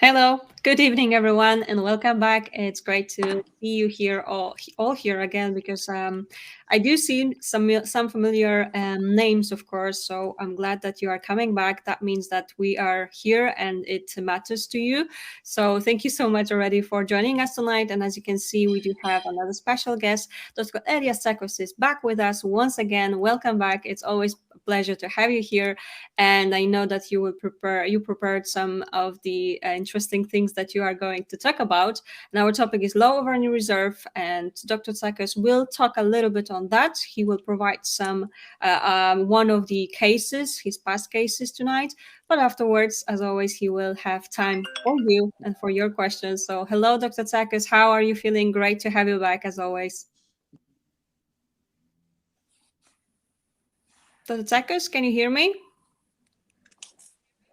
Hello, good evening, everyone, and welcome back. It's great to see you here, all here again, because I do see some familiar names, of course. So I'm glad that you are coming back. That means that we are here, and it matters to you. So thank you so much already for joining us tonight. And as you can see, we do have another special guest. Dr. Elias Tsakos is back with us once again. Welcome back. It's always a pleasure to have you here, and I know that you prepared some of the interesting things that you are going to talk about. And our topic is low Ovarian Reserve, and Dr. Tsakos will talk a little bit on that. He will provide some one of the cases, his past cases tonight. But afterwards, as always, he will have time for you and for your questions. So hello, Dr. Tsakos. How are you feeling? Great to have you back as always. Dr. Tsakos, can you hear me?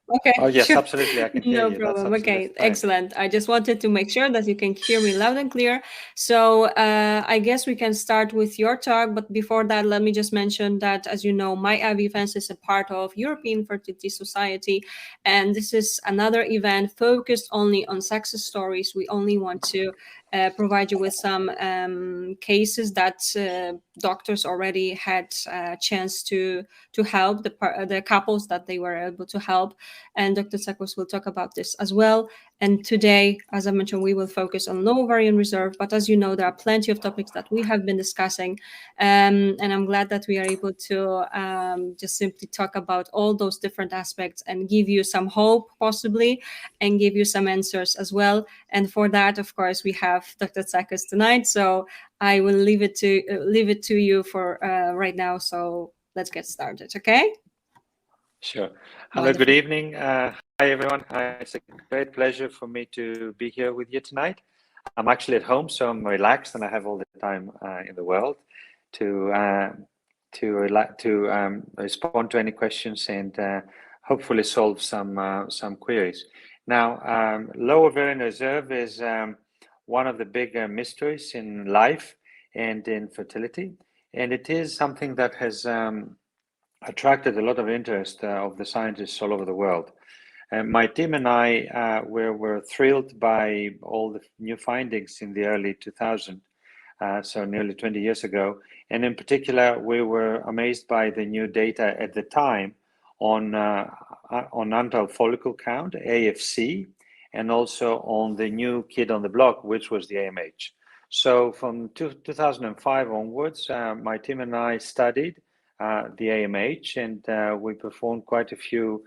Okay. Oh, yes, Sure. absolutely. I can hear No you. That's problem. absolutely Okay, fine. excellent. I just wanted to make sure that you can hear me loud and clear. So I guess we can start with your talk. But before that, let me just mention that, as you know, my IVF is a part of European Fertility Society. And this is another event focused only on success stories. We only want to provide you with some cases that doctors already had a chance to help the couples that they were able to help, and Dr. Tsakos will talk about this as well. And today, as I mentioned, we will focus on low ovarian reserve. But as you know, there are plenty of topics that we have been discussing, and I'm glad that we are able to just simply talk about all those different aspects and give you some hope, possibly, and give you some answers as well. And for that, of course, we have Dr. Tsakos tonight. So I will leave it to you for right now. So let's get started. Okay. Sure. Hello, good Wonderful. evening. Hi, everyone. It's a great pleasure for me to be here with you tonight. I'm actually at home, so I'm relaxed and I have all the time in the world to respond to any questions and hopefully solve some queries. Now, low ovarian reserve is one of the big mysteries in life and in fertility, and it is something that has attracted a lot of interest of the scientists all over the world. My team and I were thrilled by all the new findings in the early 2000s, so nearly 20 years ago. And in particular, we were amazed by the new data at the time on untitled follicle count, AFC, and also on the new kid on the block, which was the AMH. So from 2005 onwards, my team and I studied the AMH, and we performed quite a few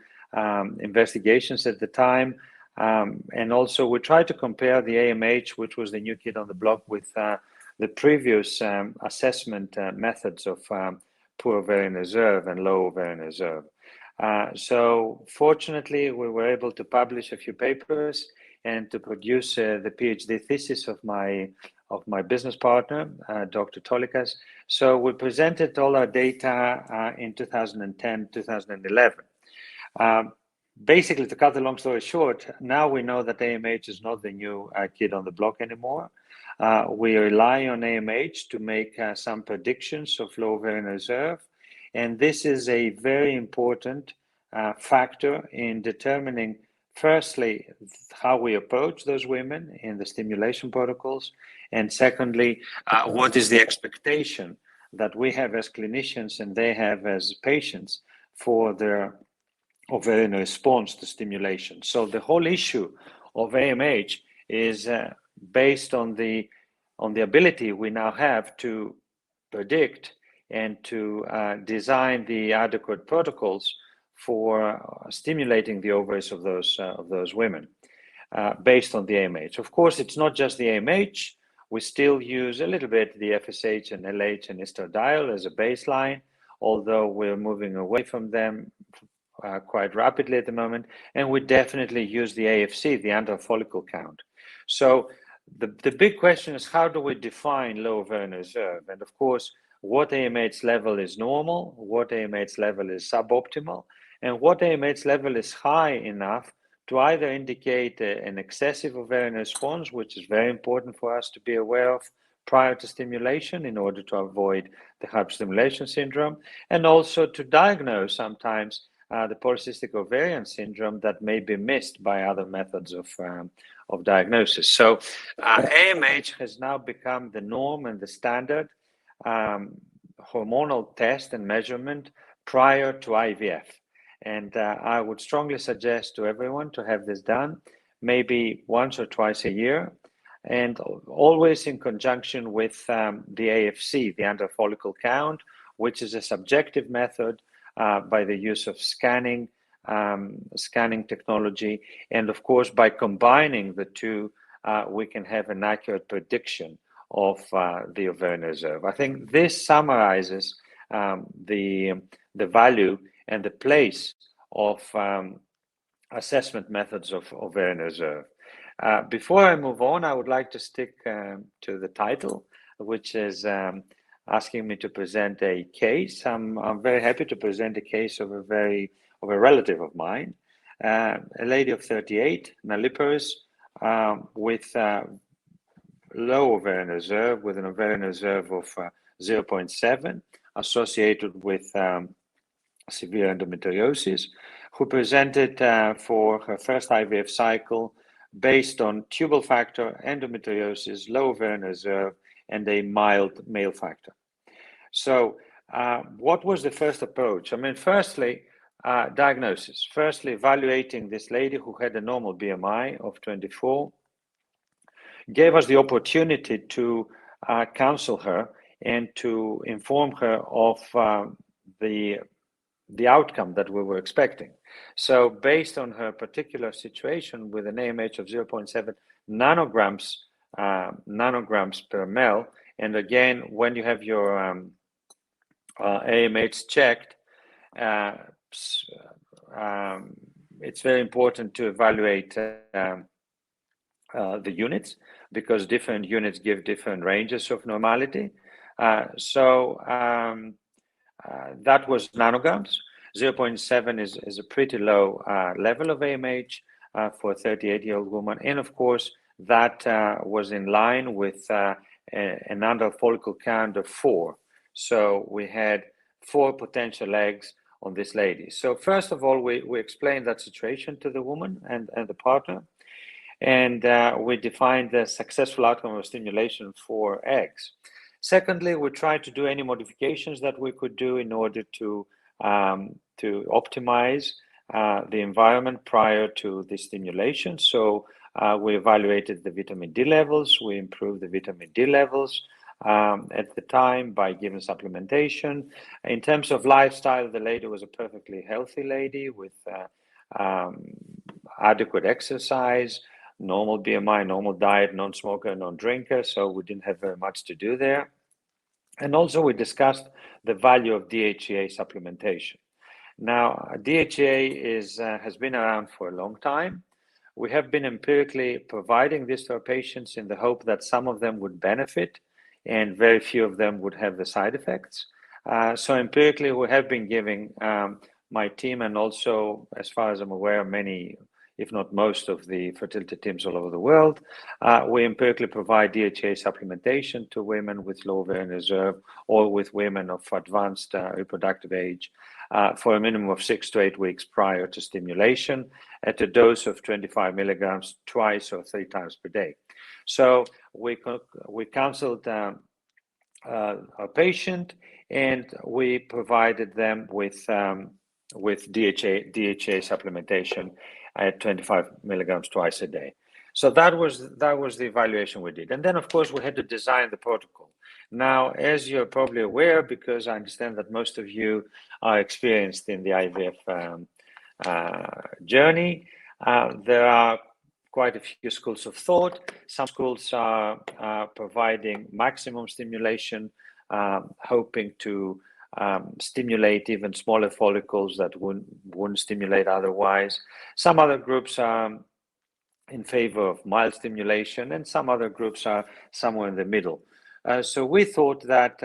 investigations at the time. And also we tried to compare the AMH, which was the new kid on the block, with the previous assessment methods of poor ovarian reserve and low ovarian reserve. So fortunately, we were able to publish a few papers and to produce the PhD thesis of my business partner, Dr. Tolikas. So we presented all our data in 2010, 2011. Basically, to cut the long story short, now we know that AMH is not the new kid on the block anymore. We rely on AMH to make some predictions of low ovarian reserve. And this is a very important factor in determining, firstly, how we approach those women in the stimulation protocols. And secondly, what is the expectation that we have as clinicians and they have as patients for their ovarian response to stimulation. So the whole issue of AMH is based on the ability we now have to predict and to design the adequate protocols for stimulating the ovaries of those women based on the AMH. Of course, it's not just the AMH. We still use a little bit the FSH and LH and estradiol as a baseline, although we're moving away from them quite rapidly at the moment. And we definitely use the AFC, the untitled follicle count. So the big question is, how do we define low ovarian reserve? And of course, what AMH level is normal, what AMH level is suboptimal, and what AMH level is high enough to either indicate an excessive ovarian response, which is very important for us to be aware of prior to stimulation in order to avoid the hyperstimulation syndrome, and also to diagnose sometimes the polycystic ovarian syndrome that may be missed by other methods of diagnosis. So AMH has now become the norm and the standard hormonal test and measurement prior to IVF. And I would strongly suggest to everyone to have this done maybe once or twice a year, and always in conjunction with the AFC, the under follicle count, which is a subjective method by the use of scanning technology. And of course, by combining the two, we can have an accurate prediction of the ovarian reserve. I think this summarizes the value and the place of assessment methods of ovarian reserve. Before I move on, I would like to stick to the title, which is asking me to present a case. I'm very happy to present a case of a relative of mine, a lady of 38, nulliparous, with low ovarian reserve, with an ovarian reserve of 0.7, associated with severe endometriosis, who presented for her first IVF cycle based on tubal factor, endometriosis, low ovarian reserve, and a mild male factor. So what was the first approach? I mean, firstly, diagnosis. Firstly, evaluating this lady who had a normal BMI of 24, gave us the opportunity to counsel her and to inform her of the outcome that we were expecting. So based on her particular situation with an AMH of 0.7 nanograms per ml, and again, when you have your AMH checked, it's very important to evaluate the units, because different units give different ranges of normality. That was nanograms. 0.7 is a pretty low level of AMH for a 38-year-old woman. And of course, that was in line with an under follicle count of 4. So we had 4 potential eggs on this lady. So first of all, we explained that situation to the woman and the partner. And we defined the successful outcome of stimulation for eggs. Secondly, we tried to do any modifications that we could do in order to optimize the environment prior to the stimulation. So we evaluated the vitamin D levels. We improved the vitamin D levels at the time by giving supplementation. In terms of lifestyle, the lady was a perfectly healthy lady with adequate exercise, normal BMI, normal diet, non-smoker, non-drinker, so we didn't have very much to do there. And also we discussed the value of DHEA supplementation. Now, DHEA has been around for a long time. We have been empirically providing this to our patients in the hope that some of them would benefit and very few of them would have the side effects. So empirically, we have been giving my team, and also, as far as I'm aware, many, if not most, of the fertility teams all over the world, we empirically provide DHEA supplementation to women with low ovarian reserve or with women of advanced reproductive age for a minimum of 6 to 8 weeks prior to stimulation at a dose of 25 milligrams twice or 3 times per day. So we counseled our patient, and we provided them with DHEA supplementation at 25 milligrams twice a day. So that was the evaluation we did. And then, of course, we had to design the protocol. Now, as you're probably aware, because I understand that most of you are experienced in the IVF journey, there are quite a few schools of thought. Some schools are providing maximum stimulation, hoping to stimulate even smaller follicles that wouldn't stimulate otherwise. Some other groups are in favor of mild stimulation, and some other groups are somewhere in the middle. So we thought that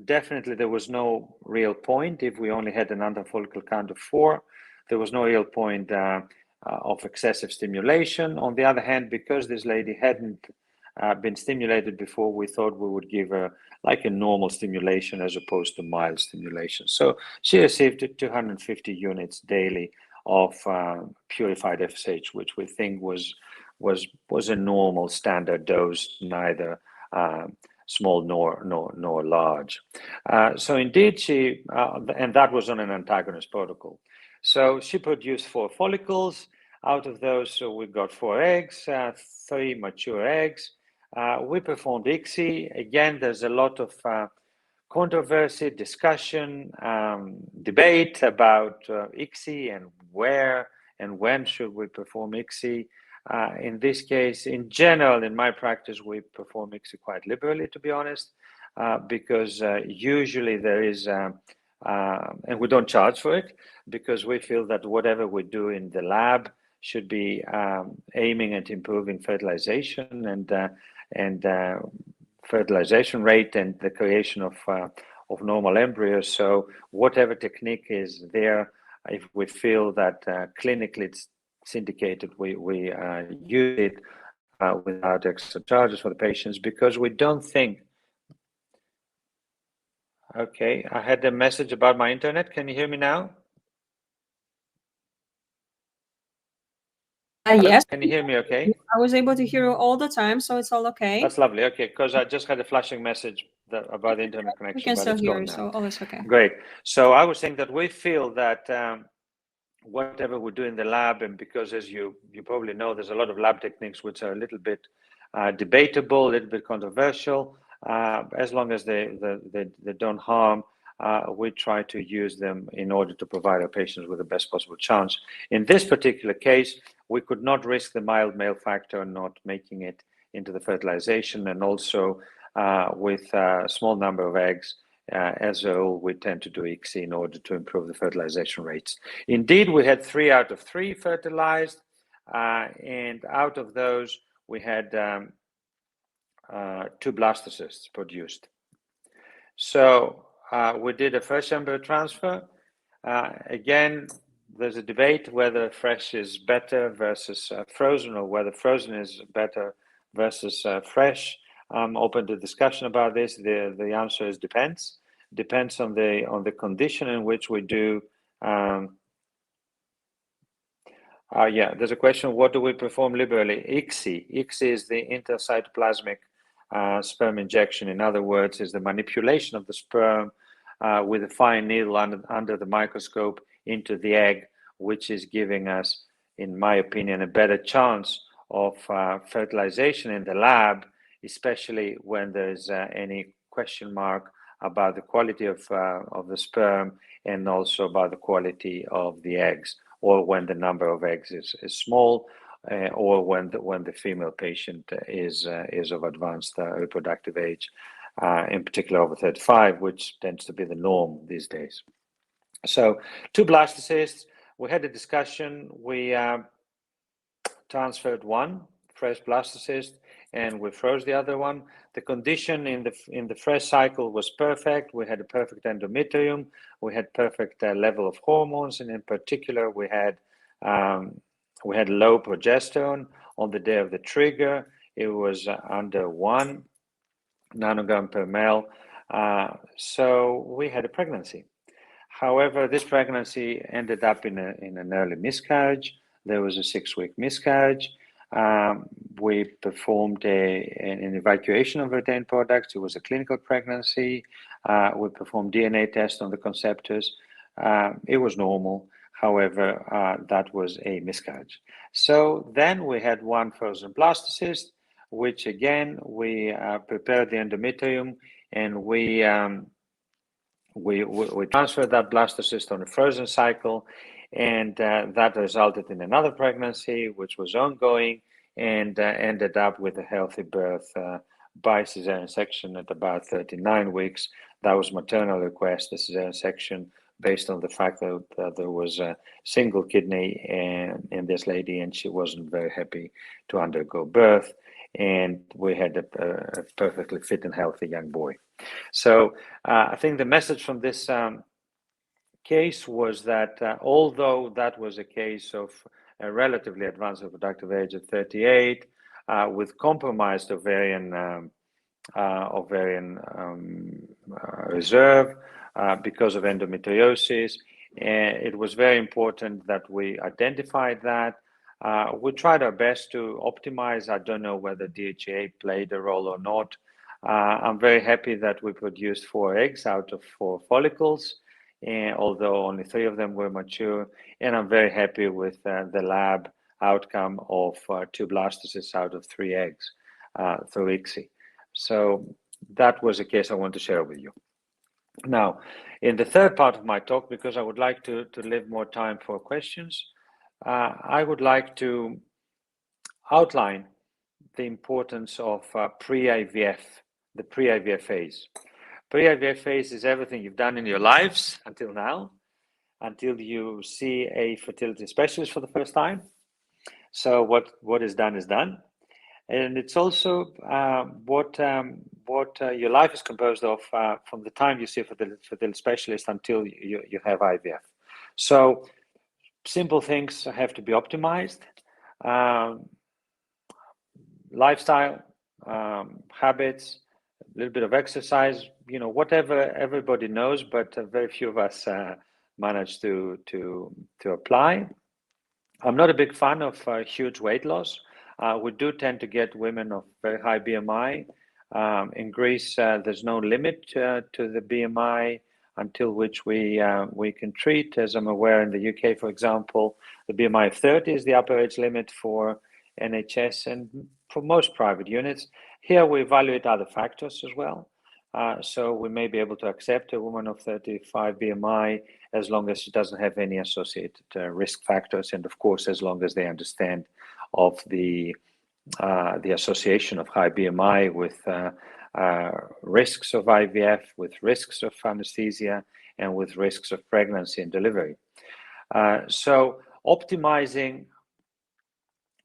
definitely there was no real point if we only had an under follicle count of 4. There was no real point of excessive stimulation. On the other hand, because this lady hadn't been stimulated before, we thought we would give her like a normal stimulation as opposed to mild stimulation. So she received 250 units daily of purified FSH, which we think was a normal standard dose, neither small nor large. So indeed, she and that was on an antagonist protocol. So she produced 4 follicles. Out of those, we got 4 eggs, 3 mature eggs. We performed ICSI. Again, there's a lot of controversy, discussion, debate about ICSI and where and when should we perform ICSI. In this case, in general, in my practice, we perform ICSI quite liberally, to be honest, because usually there is, and we don't charge for it, because we feel that whatever we do in the lab should be aiming at improving fertilization and fertilization rate and the creation of normal embryos. So whatever technique is there, if we feel that clinically it's indicated, we use it without extra charges for the patients, because we don't think. Okay, I had a message about my internet. Can you hear me now? Yes. Can you hear me okay? I was able to hear you all the time, so it's all okay. That's lovely. Okay, because I just had a flashing message about the internet connection. We can but still it's hear gone you, now. so all is okay. Great. So I was saying that we feel that whatever we do in the lab, and because as you probably know, there's a lot of lab techniques which are a little bit debatable, a little bit controversial, as long as they don't harm, we try to use them in order to provide our patients with the best possible chance. In this particular case, we could not risk the mild male factor not making it into the fertilization, and also with a small number of eggs, as a rule, we tend to do ICSI in order to improve the fertilization rates. Indeed, we had 3 out of 3 fertilized, and out of those, we had 2 blastocysts produced. So we did a fresh embryo transfer. Again, there's a debate whether fresh is better versus frozen, or whether frozen is better versus fresh. I'm open to discussion about this. The answer is depends. Depends on the condition in which we do. Yeah, there's a question. What do we perform liberally? ICSI. ICSI is the intracytoplasmic sperm injection. In other words, is the manipulation of the sperm with a fine needle under the microscope into the egg, which is giving us, in my opinion, a better chance of fertilization in the lab, especially when there's any question mark about the quality of the sperm, and also about the quality of the eggs, or when the number of eggs is small, or when the female patient is of advanced reproductive age, in particular over 35, which tends to be the norm these days. So 2 blastocysts, we had a discussion. We transferred 1 fresh blastocyst, and we froze the other one. The condition in the fresh cycle was perfect. We had a perfect endometrium. We had perfect level of hormones, and in particular, we had low progesterone. On the day of the trigger, it was under 1 nanogram per ml. So we had a pregnancy. However, this pregnancy ended up in an early miscarriage. There was a 6-week miscarriage. We performed an evacuation of retained products. It was a clinical pregnancy. We performed DNA test on the conceptors. It was normal. However, that was a miscarriage. So then we had 1 frozen blastocyst, which again, we prepared the endometrium, and we transferred that blastocyst on a frozen cycle, and that resulted in another pregnancy, which was ongoing, and ended up with a healthy birth by cesarean section at about 39 weeks. That was maternal request, the cesarean section, based on the fact that there was a single kidney in this lady, and she wasn't very happy to undergo birth. And we had a perfectly fit and healthy young boy. So I think the message from this case was that although that was a case of a relatively advanced reproductive age at 38, with compromised ovarian reserve because of endometriosis. And it was very important that we identified that. We tried our best to optimize. I don't know whether DHA played a role or not. I'm very happy that we produced 4 eggs out of 4 follicles, and although only 3 of them were mature. And I'm very happy with the lab outcome of 2 blastocysts out of 3 eggs through ICSI. So that was a case I want to share with you. Now, in the third part of my talk, because I would like to leave more time for questions, I would like to outline the importance of pre-IVF, the pre-IVF phase. Pre-IVF phase is everything you've done in your lives until now, until you see a fertility specialist for the first time. So what is done is done. And it's also what your life is composed of from the time you see a fertility specialist until you have IVF. So simple things have to be optimized. Lifestyle, habits, a little bit of exercise, whatever everybody knows, but very few of us manage to apply. I'm not a big fan of huge weight loss. We do tend to get women of very high BMI. In Greece, there's no limit to the BMI until which we can treat. As I'm aware, in the UK, for example, the BMI of 30 is the upper age limit for NHS and for most private units. Here we evaluate other factors as well. So we may be able to accept a woman of 35 BMI as long as she doesn't have any associated risk factors, and of course, as long as they understand of the association of high BMI with risks of IVF, with risks of anesthesia, and with risks of pregnancy and delivery. So optimizing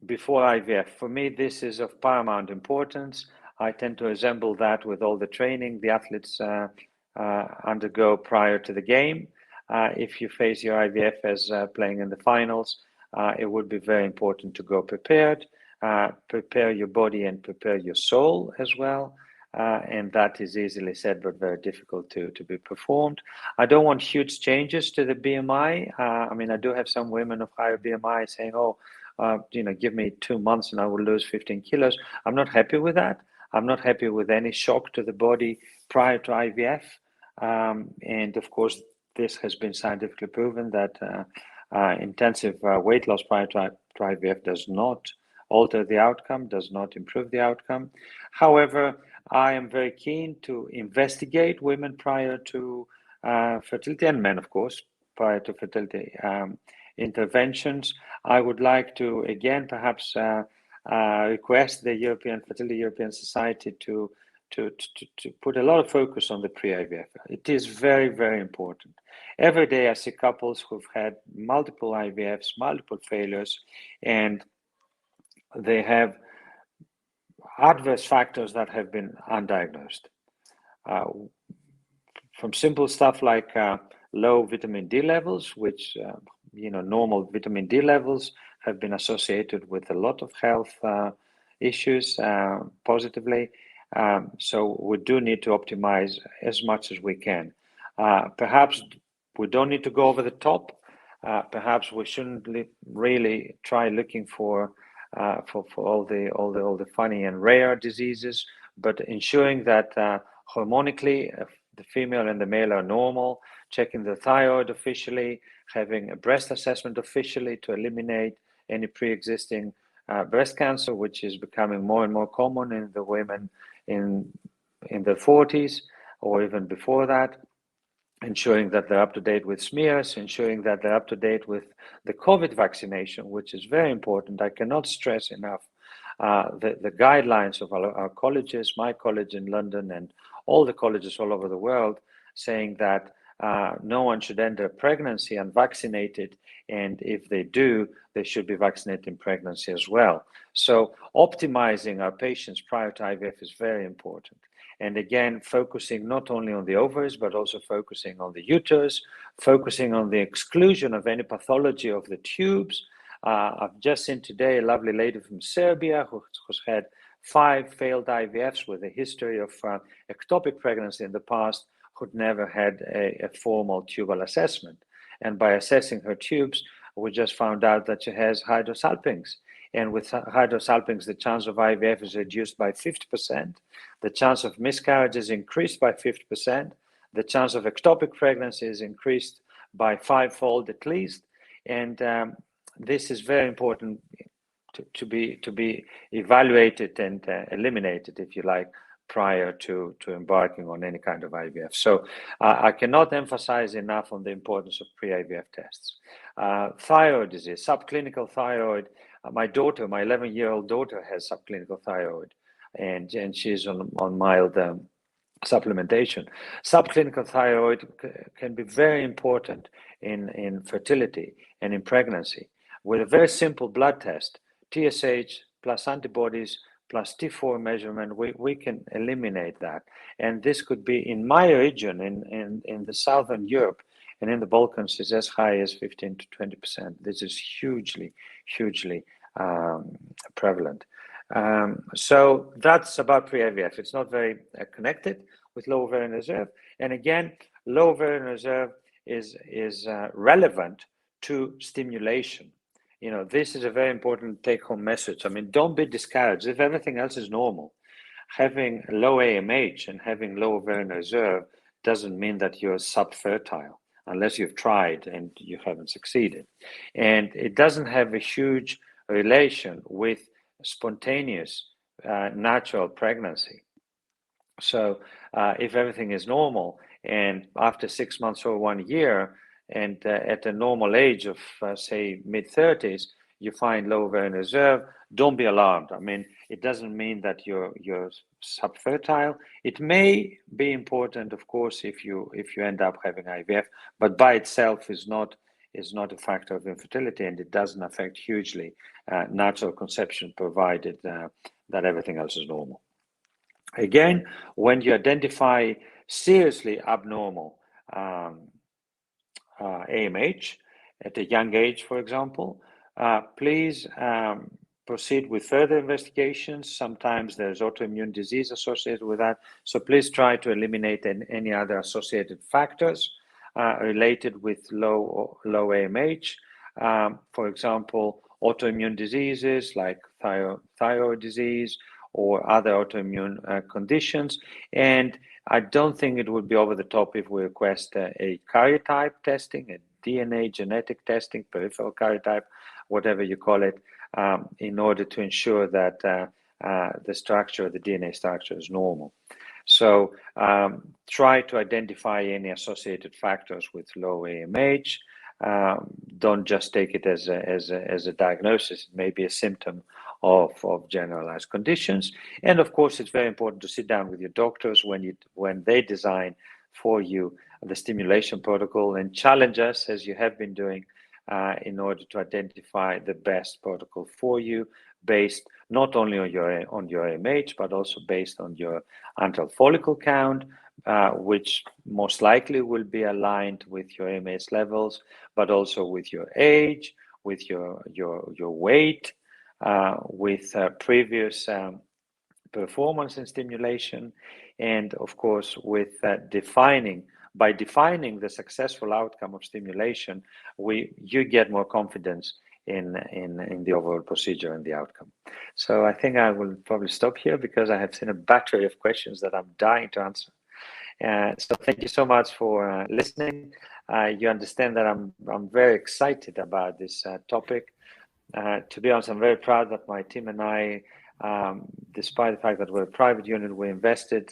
before IVF, for me, this is of paramount importance. I tend to resemble that with all the training the athletes undergo prior to the game. If you face your IVF as playing in the finals, it would be very important to go prepared, prepare your body and prepare your soul as well. And that is easily said, but very difficult to be performed. I don't want huge changes to the BMI. I mean, I do have some women of higher BMI saying, oh, give me 2 months and I will lose 15 kilos. I'm not happy with that. I'm not happy with any shock to the body prior to IVF. And of course, this has been scientifically proven that intensive weight loss prior to IVF does not alter the outcome, does not improve the outcome. However, I am very keen to investigate women prior to fertility, and men, of course, prior to fertility interventions. I would like to, again, perhaps request the European Society to put a lot of focus on the pre-IVF. It is very, very important. Every day I see couples who've had multiple IVFs, multiple failures, and they have adverse factors that have been undiagnosed. From simple stuff like low vitamin D levels, which, normal vitamin D levels have been associated with a lot of health issues positively. So we do need to optimize as much as we can. Perhaps we don't need to go over the top. Perhaps we shouldn't really try looking for all the funny and rare diseases, but ensuring that hormonically the female and the male are normal, checking the thyroid officially, having a breast assessment officially to eliminate any pre-existing breast cancer, which is becoming more and more common in the women in their 40s or even before that. Ensuring that they're up to date with smears, ensuring that they're up to date with the COVID vaccination, which is very important. I cannot stress enough the guidelines of our colleges, my college in London and all the colleges all over the world, saying that no one should enter pregnancy unvaccinated, and if they do, they should be vaccinated in pregnancy as well. So optimizing our patients prior to IVF is very important. And again, focusing not only on the ovaries, but also focusing on the uterus, focusing on the exclusion of any pathology of the tubes, I've just seen today a lovely lady from Serbia who's had 5 failed IVFs with a history of ectopic pregnancy in the past, who'd never had a formal tubal assessment. And by assessing her tubes, we just found out that she has hydrosalpinx. And with hydrosalpinx, the chance of IVF is reduced by 50%. The chance of miscarriage is increased by 50%. The chance of ectopic pregnancy is increased by 5-fold at least. And this is very important to be evaluated and eliminated, if you like, prior to embarking on any kind of IVF. So I cannot emphasize enough on the importance of pre-IVF tests. Thyroid disease, subclinical thyroid. My daughter, my 11-year-old daughter, has subclinical thyroid, and she's on mild supplementation. Subclinical thyroid can be very important in fertility and in pregnancy. With a very simple blood test, TSH plus antibodies plus T4 measurement, we can eliminate that. And this could be, in my region, in the Southern Europe and in the Balkans, is as high as 15 to 20%. This is hugely prevalent. So that's about pre-IVF. It's not very connected with low ovarian reserve. And again, low ovarian reserve is relevant to stimulation. You know, this is a very important take-home message. I mean, don't be discouraged. If everything else is normal, having low AMH and having low ovarian reserve doesn't mean that you're subfertile, unless you've tried and you haven't succeeded. And it doesn't have a huge relation with spontaneous natural pregnancy. So if everything is normal and after 6 months or 1 year and at a normal age of say mid-30s, you find low ovarian reserve, don't be alarmed. I mean, it doesn't mean that you're subfertile. It may be important, of course, if you end up having IVF, but by itself is not a factor of infertility, and it doesn't affect hugely natural conception, provided that everything else is normal. Again, when you identify seriously abnormal AMH at a young age, for example, please proceed with further investigations. Sometimes there's autoimmune disease associated with that, so please try to eliminate any other associated factors related with low AMH. For example, autoimmune diseases like thyroid disease or other autoimmune conditions. And I don't think it would be over the top if we request a karyotype testing, a DNA genetic testing, peripheral karyotype, whatever you call it, in order to ensure that the structure, the DNA structure, is normal. So try to identify any associated factors with low AMH. Don't just take it as a diagnosis. It may be a symptom of generalized conditions. And of course, it's very important to sit down with your doctors when they design for you the stimulation protocol, and challenge us, as you have been doing, in order to identify the best protocol for you, based not only on your AMH, but also based on your antral follicle count, which most likely will be aligned with your AMH levels, but also with your age, with your weight, with previous performance in stimulation, and of course with by defining the successful outcome of stimulation, you get more confidence in the overall procedure and the outcome. So I think I will probably stop here, because I have seen a battery of questions that I'm dying to answer. So thank you so much for listening. You understand that I'm very excited about this topic. To be honest, I'm very proud that my team and I, despite the fact that we're a private unit, we invested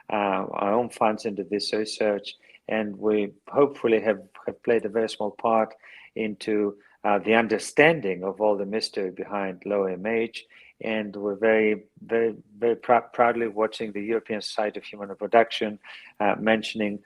our own funds into this research, and we hopefully have played a very small part into the understanding of all the mystery behind low AMH. And we're very, very, very proudly watching the European Society of Human Reproduction mentioning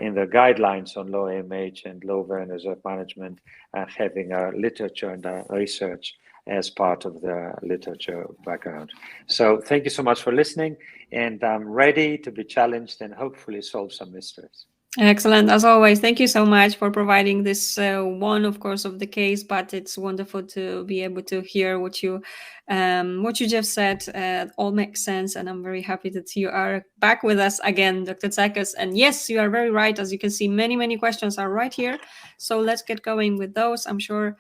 in their guidelines on low AMH and low ovarian reserve management, having our literature and our research as part of the literature background. So thank you so much for listening, and I'm ready to be challenged and hopefully solve some mysteries. Excellent, as always. Thank you so much for providing this one, of course, of the case. But it's wonderful to be able to hear what you just said. All makes sense, and I'm very happy that you are back with us again, Dr. Tsakos. And yes, you are very right. As you can see, many questions are right here. So let's get going with those. I'm sure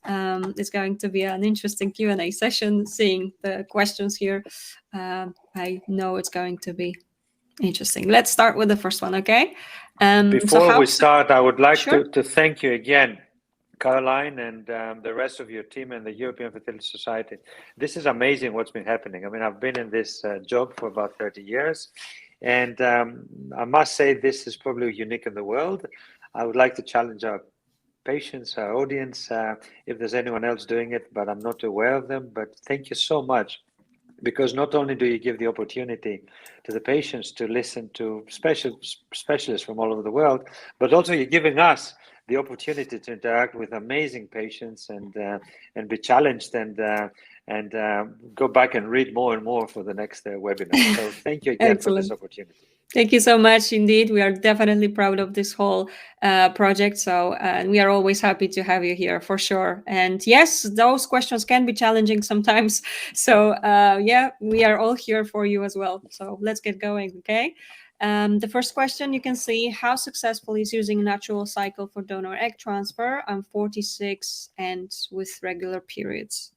it's going to be an interesting Q&A session. Seeing the questions here, I know it's going to be interesting. Let's start with the first one, okay? Before we start, I would like Sure. to thank you again, Caroline, and the rest of your team and the European Fertility Society. This is amazing what's been happening. I mean, I've been in this job for about 30 years, and I must say this is probably unique in the world. I would like to challenge our patients, our audience, if there's anyone else doing it, but I'm not aware of them. But thank you so much, because not only do you give the opportunity to the patients to listen to specialists from all over the world, but also you're giving us the opportunity to interact with amazing patients and be challenged and go back and read more and more for the next webinar. So thank you again for this opportunity. Thank you so much indeed. We are definitely proud of this whole project. So we are always happy to have you here for sure. And yes, those questions can be challenging sometimes. So yeah, we are all here for you as well. So let's get going, okay? The first question, you can see, how successful is using natural cycle for donor egg transfer? I'm 46 and with regular periods.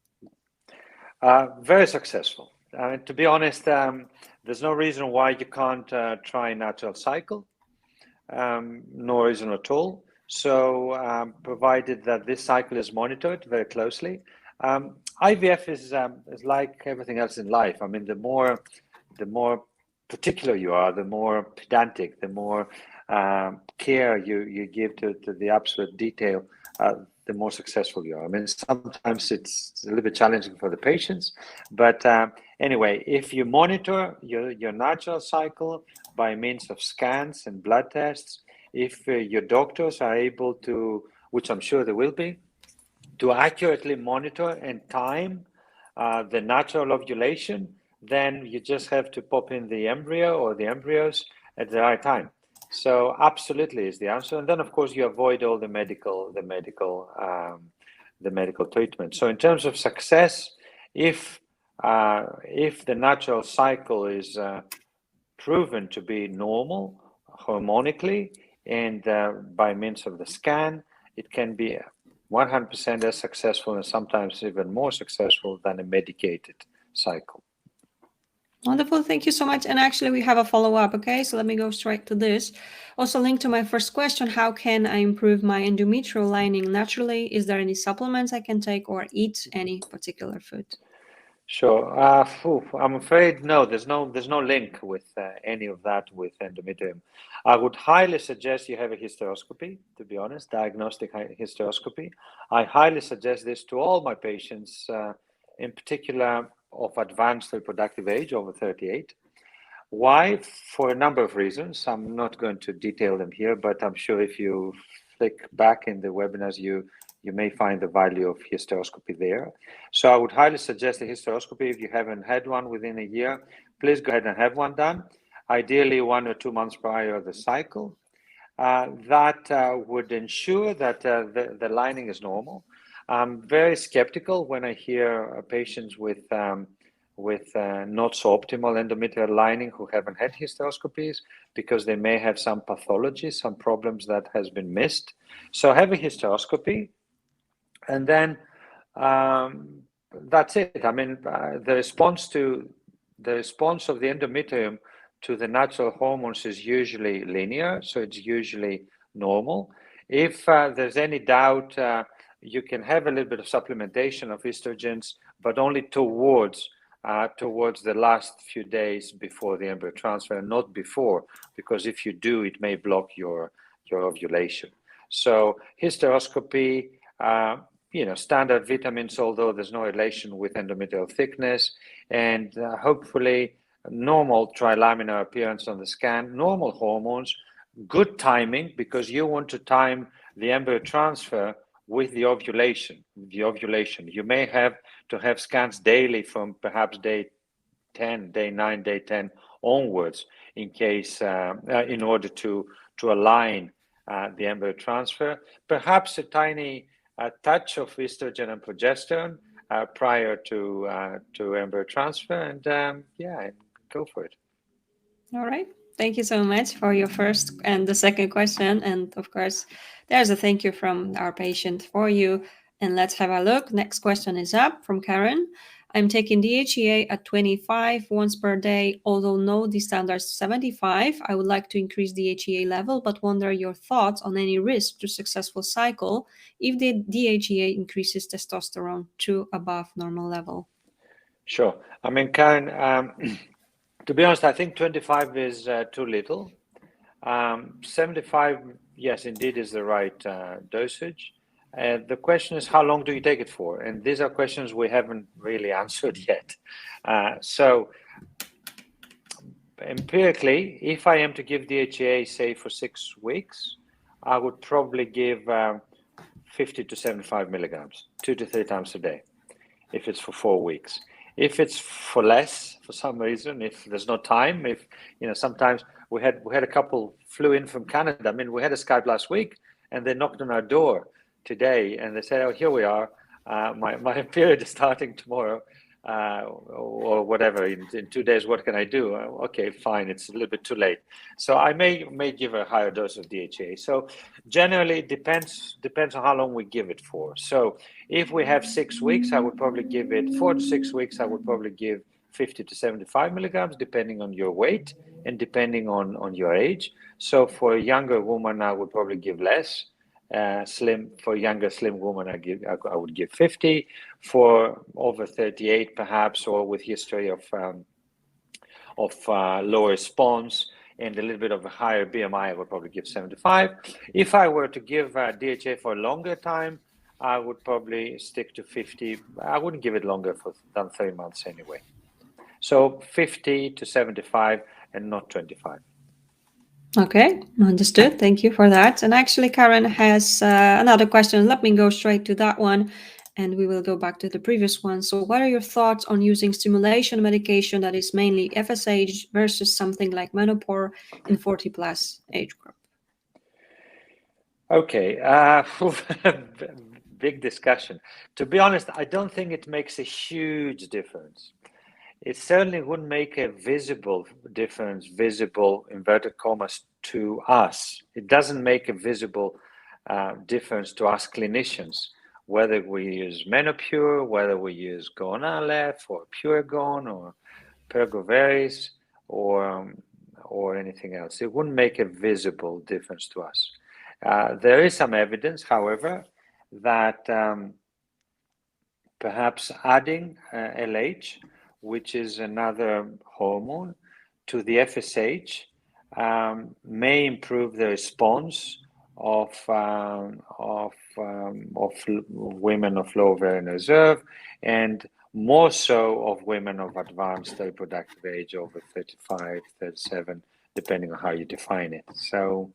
Very successful. To be honest, there's no reason why you can't try natural cycle, no reason at all. So provided that this cycle is monitored very closely. IVF is like everything else in life. I mean, the more particular you are, the more pedantic, the more care you give to the absolute detail, the more successful you are. I mean, sometimes it's a little bit challenging for the patients, but anyway, if you monitor your natural cycle by means of scans and blood tests, if your doctors are able to, which I'm sure they will be, to accurately monitor and time the natural ovulation, then you just have to pop in the embryo or the embryos at the right time. So absolutely is the answer. And then of course you avoid all the medical treatment. So in terms of success, if the natural cycle is proven to be normal hormonically and by means of the scan, it can be 100% as successful and sometimes even more successful than a medicated cycle. Wonderful. Thank you so much. And actually, we have a follow-up. Okay, so let me go straight to this. Also linked to my first question, how can I improve my endometrial lining naturally? Is there any supplements I can take or eat any particular food? Sure. I'm afraid no. There's no link with any of that with endometrium. I would highly suggest you have a hysteroscopy. To be honest, diagnostic hysteroscopy. I highly suggest this to all my patients, in particular of advanced reproductive age, over 38. Why? For a number of reasons. I'm not going to detail them here, but I'm sure if you flick back in the webinars, you may find the value of hysteroscopy there. So I would highly suggest a hysteroscopy. If you haven't had one within a year, please go ahead and have one done. Ideally 1 or 2 months prior to the cycle. That would ensure that the lining is normal. I'm very skeptical when I hear patients with not so optimal endometrial lining who haven't had hysteroscopies, because they may have some pathology, some problems that has been missed. So have a hysteroscopy, and then that's it. I mean, the response of the endometrium to the natural hormones is usually linear, so it's usually normal. If there's any doubt, you can have a little bit of supplementation of estrogens, but only towards the last few days before the embryo transfer, and not before, because if you do, it may block your ovulation. So hysteroscopy, standard vitamins, although there's no relation with endometrial thickness, and hopefully normal trilaminar appearance on the scan, normal hormones, good timing, because you want to time the embryo transfer with the ovulation. You may have to have scans daily from perhaps day 10, day 9, day 10 onwards, in case, in order to align the embryo transfer. Perhaps a tiny touch of estrogen and progesterone prior to embryo transfer, and yeah, go for it. All right. Thank you so much for your first and the second question. And of course, there's a thank you from our patient for you. And let's have a look. Next question is up from Karen. I'm taking DHEA at 25 once per day, although no, the standard is 75. I would like to increase DHEA level, but wonder your thoughts on any risk to successful cycle if the DHEA increases testosterone to above normal level. Sure. I mean, Karen, to be honest, I think 25 is too little. 75, yes, indeed, is the right dosage. The question is, how long do you take it for? And these are questions we haven't really answered yet. So empirically, if I am to give DHEA, say, for 6 weeks, I would probably give 50 to 75 milligrams, 2 to 3 times a day, if it's for 4 weeks. If it's for less, for some reason, if there's no time, if, you know, sometimes we had a couple flew in from Canada. I mean, we had a Skype last week, and they knocked on our door today, and they said, "Oh, here we are. My period is starting tomorrow, or whatever. In 2 days, what can I do?" Okay, fine. It's a little bit too late, so I may give a higher dose of DHA. So generally, depends on how long we give it for. So if we have 6 weeks, I would probably give it 4 to 6 weeks. I would probably give 50 to 75 milligrams, depending on your weight and depending on your age. So for a younger woman, I would probably give less. For a younger slim woman, I would give 50. For over 38, perhaps, or with history of low response and a little bit of a higher BMI, I would probably give 75. If I were to give DHA for a longer time, I would probably stick to 50. I wouldn't give it longer than 3 months anyway. So 50 to 75 and not 25. Okay, understood. Thank you for that. And actually, Karen has another question. Let me go straight to that one, and we will go back to the previous one. So what are your thoughts on using stimulation medication that is mainly FSH versus something like Menopur in 40-plus age group? Okay, big discussion. To be honest, I don't think it makes a huge difference. It certainly wouldn't make a visible difference, visible inverted commas, to us. It doesn't make a visible difference to us clinicians, whether we use Menopur, whether we use Gonal-f or Puregon or Pergoveris or anything else. It wouldn't make a visible difference to us. There is some evidence, however, that perhaps adding LH, which is another hormone, to the FSH may improve the response of women of low ovarian reserve, and more so of women of advanced reproductive age over 35, 37, depending on how you define it. So,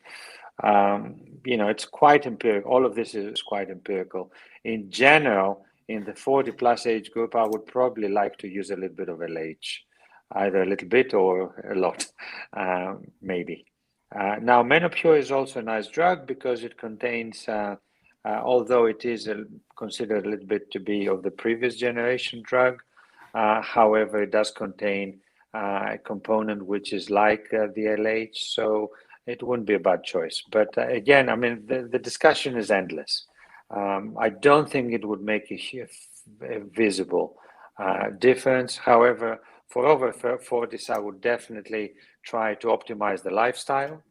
you know, it's quite empirical. All of this is quite empirical. In general, in the 40-plus age group, I would probably like to use a little bit of LH, either a little bit or a lot, maybe. Now, Menopur is also a nice drug because it contains, although it is considered a little bit to be of the previous generation drug, however, it does contain a component which is like the LH, so it wouldn't be a bad choice. But again, I mean, the discussion is endless. I don't think it would make a visible difference. However, for over 40s, I would definitely try to optimize the lifestyle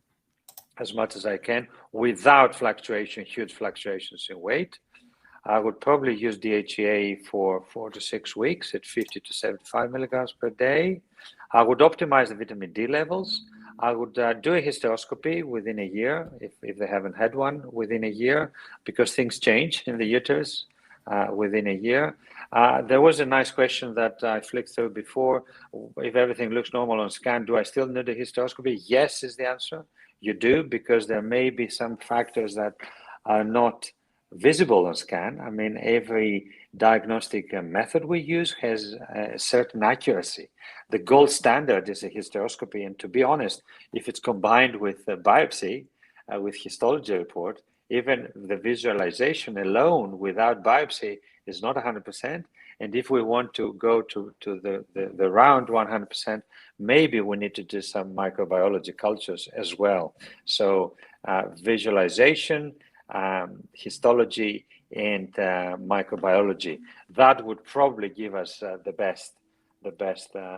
as much as I can without huge fluctuations in weight. I would probably use DHEA for 4 to 6 weeks at 50 to 75 milligrams per day. I would optimize the vitamin D levels. I would do a hysteroscopy within a year, if they haven't had one within a year, because things change in the uterus within a year. There was a nice question that I flicked through before. If everything looks normal on scan, do I still need a hysteroscopy? Yes is the answer. You do, because there may be some factors that are not visible on scan. I mean, every diagnostic method we use has a certain accuracy. The gold standard is a hysteroscopy, and to be honest, if it's combined with a biopsy, with histology report, even the visualization alone without biopsy is not 100%. And if we want to go to the round 100%, maybe we need to do some microbiology cultures as well. So visualization, histology, and microbiology, that would probably give us the best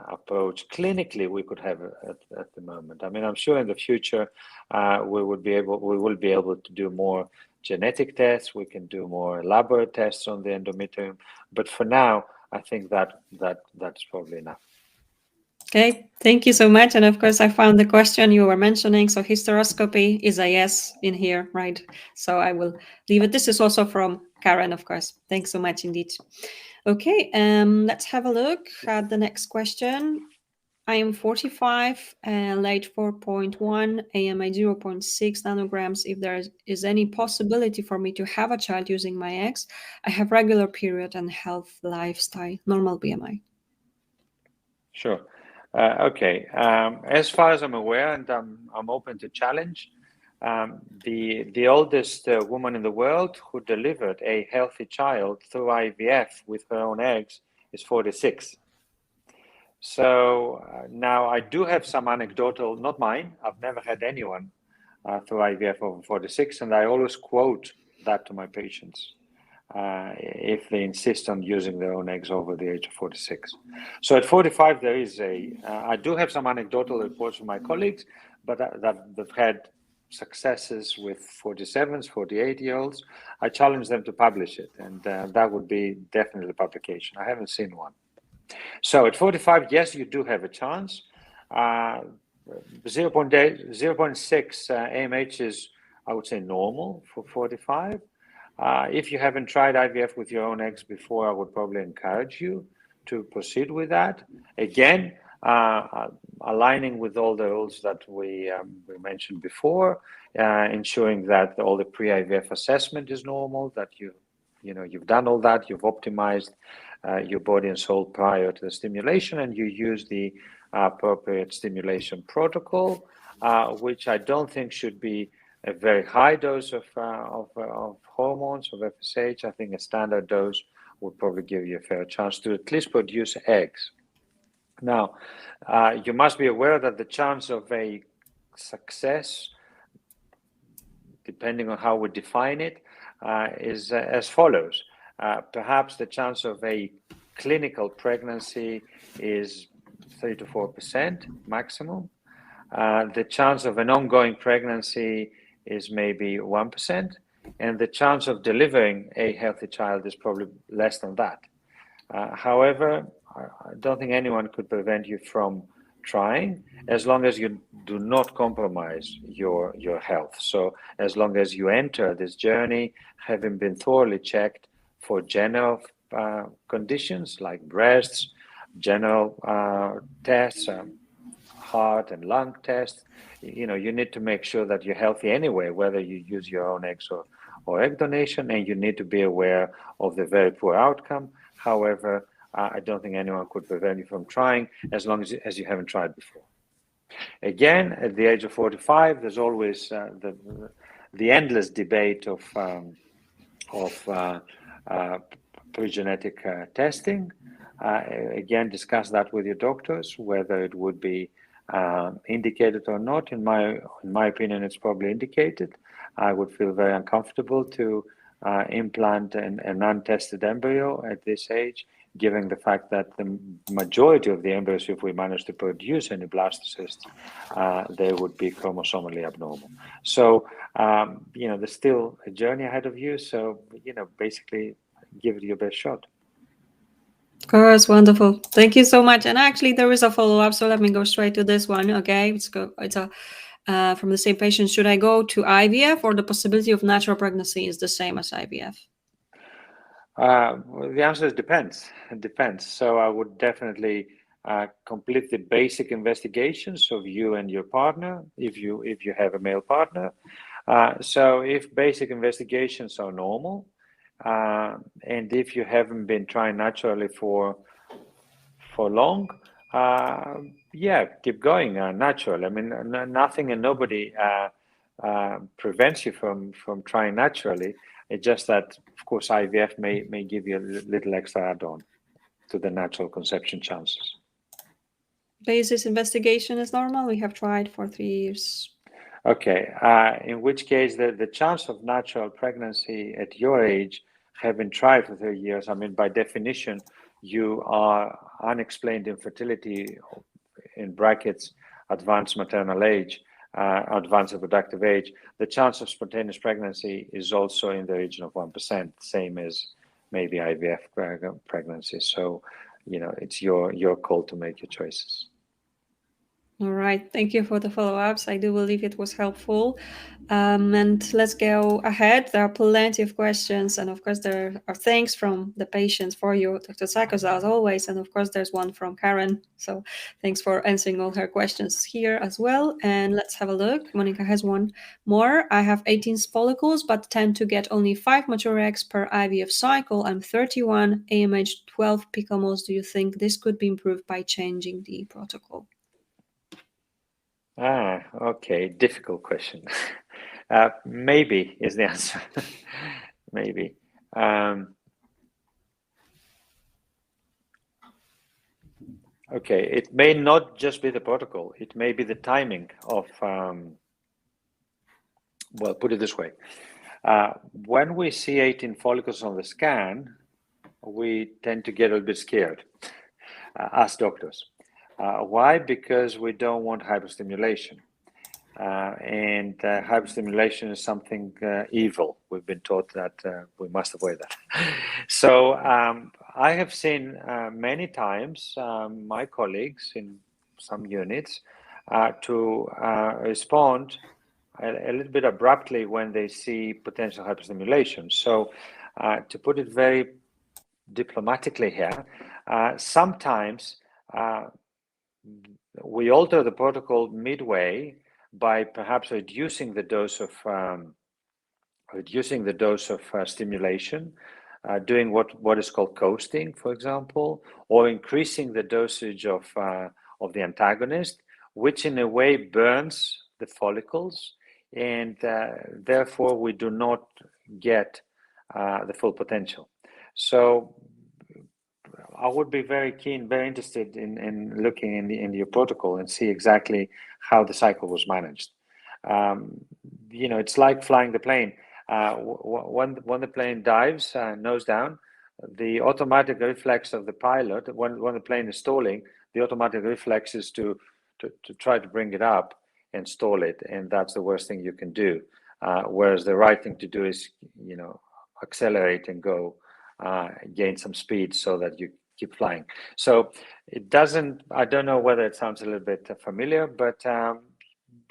approach clinically we could have at the moment. I mean, I'm sure in the future we will be able to do more genetic tests. We can do more elaborate tests on the endometrium, but for now, I think that's probably enough. Okay, thank you so much. And of course, I found the question you were mentioning. So hysteroscopy is a yes in here, right? So I will leave it. This is also from Karen, of course. Thanks so much indeed. Okay, let's have a look at the next question. I am 45 and late 4.1, AMI 0.6 nanograms. If there is any possibility for me to have a child using my eggs, I have regular period and health lifestyle, normal BMI. Sure. Okay. As far as I'm aware, and I'm open to challenge, the oldest woman in the world who delivered a healthy child through IVF with her own eggs is 46. So now I do have some anecdotal, not mine. I've never had anyone through IVF over 46, and I always quote that to my patients if they insist on using their own eggs over the age of 46. So at 45, there is I do have some anecdotal reports from my colleagues, but that they've had successes with 47s, 48-year-olds. I challenge them to publish it, and that would be definitely publication. I haven't seen one. So at 45, yes, you do have a chance. 0.6 AMH is, I would say, normal for 45. If you haven't tried IVF with your own eggs before, I would probably encourage you to proceed with that. Again, aligning with all the rules that we mentioned before, ensuring that all the pre-IVF assessment is normal, that you've done all that, you've optimized your body and soul prior to the stimulation, and you use the appropriate stimulation protocol, which I don't think should be a very high dose of hormones, of FSH. I think a standard dose would probably give you a fair chance to at least produce eggs. Now, you must be aware that the chance of a success, depending on how we define it, is as follows. Perhaps the chance of a clinical pregnancy is 3 to 4% maximum. The chance of an ongoing pregnancy is maybe 1%, and the chance of delivering a healthy child is probably less than that. However, I don't think anyone could prevent you from trying, as long as you do not compromise your health. So as long as you enter this journey having been thoroughly checked for general conditions like breasts, general tests, heart and lung tests, you need to make sure that you're healthy anyway, whether you use your own eggs or egg donation, and you need to be aware of the very poor outcome. However, I don't think anyone could prevent you from trying, as long as you haven't tried before. Again, at the age of 45, there's always the endless debate of pre-genetic testing. Again, discuss that with your doctors, whether it would be indicated or not. In my opinion, it's probably indicated. I would feel very uncomfortable to implant an untested embryo at this age, given the fact that the majority of the embryos, if we manage to produce any blastocysts, they would be chromosomally abnormal. So, there's still a journey ahead of you. So, basically give it your best shot. Of course, wonderful. Thank you so much. And actually, there is a follow-up, so let me go straight to this one. Okay, it's from the same patient. Should I go to IVF, or the possibility of natural pregnancy is the same as IVF? Well, the answer is depends. It depends. So I would definitely complete the basic investigations of you and your partner, if you have a male partner. So if basic investigations are normal, And if you haven't been trying naturally for long, yeah, keep going naturally. I mean, nothing and nobody prevents you from trying naturally. It's just that, of course, IVF may give you a little extra add-on to the natural conception chances. Basis investigation is normal. We have tried for 3 years. Okay, in which case the chance of natural pregnancy at your age, having tried for 3 years, I mean, by definition, you are unexplained infertility, in brackets, advanced maternal age, advanced reproductive age. The chance of spontaneous pregnancy is also in the region of 1%, same as maybe IVF pregnancy. So, you know, it's your call to make your choices. All right. Thank you for the follow-ups. I do believe it was helpful. And let's go ahead. There are plenty of questions. And of course, there are thanks from the patients for you, Dr. Tsakos, as always. And of course, there's one from Karen. So thanks for answering all her questions here as well. And let's have a look. Monica has one more. I have 18 follicles, but tend to get only 5 mature eggs per IVF cycle. I'm 31, AMH 12 picomoles. Do you think this could be improved by changing the protocol? Okay, difficult question. Maybe is the answer. Maybe. Okay, it may not just be the protocol. It may be the timing of, well, put it this way. When we see 18 follicles on the scan, we tend to get a little bit scared as doctors. Why? Because we don't want hyperstimulation. And hyperstimulation is something evil. We've been taught that we must avoid that. So I have seen many times my colleagues in some units to respond a little bit abruptly when they see potential hyperstimulation. So to put it very diplomatically here, sometimes we alter the protocol midway by perhaps reducing the dose of stimulation, doing what is called coasting, for example, or increasing the dosage of the antagonist, which in a way burns the follicles, and therefore we do not get the full potential. So I would be very interested in looking in your protocol and see exactly how the cycle was managed. You know, it's like flying the plane. When the plane dives nose down, the automatic reflex of the pilot, when the plane is stalling, the automatic reflex is to try to bring it up and stall it, and that's the worst thing you can do. Whereas the right thing to do is, you know, accelerate and go gain some speed so that you keep flying. So it doesn't, I don't know whether it sounds a little bit familiar, but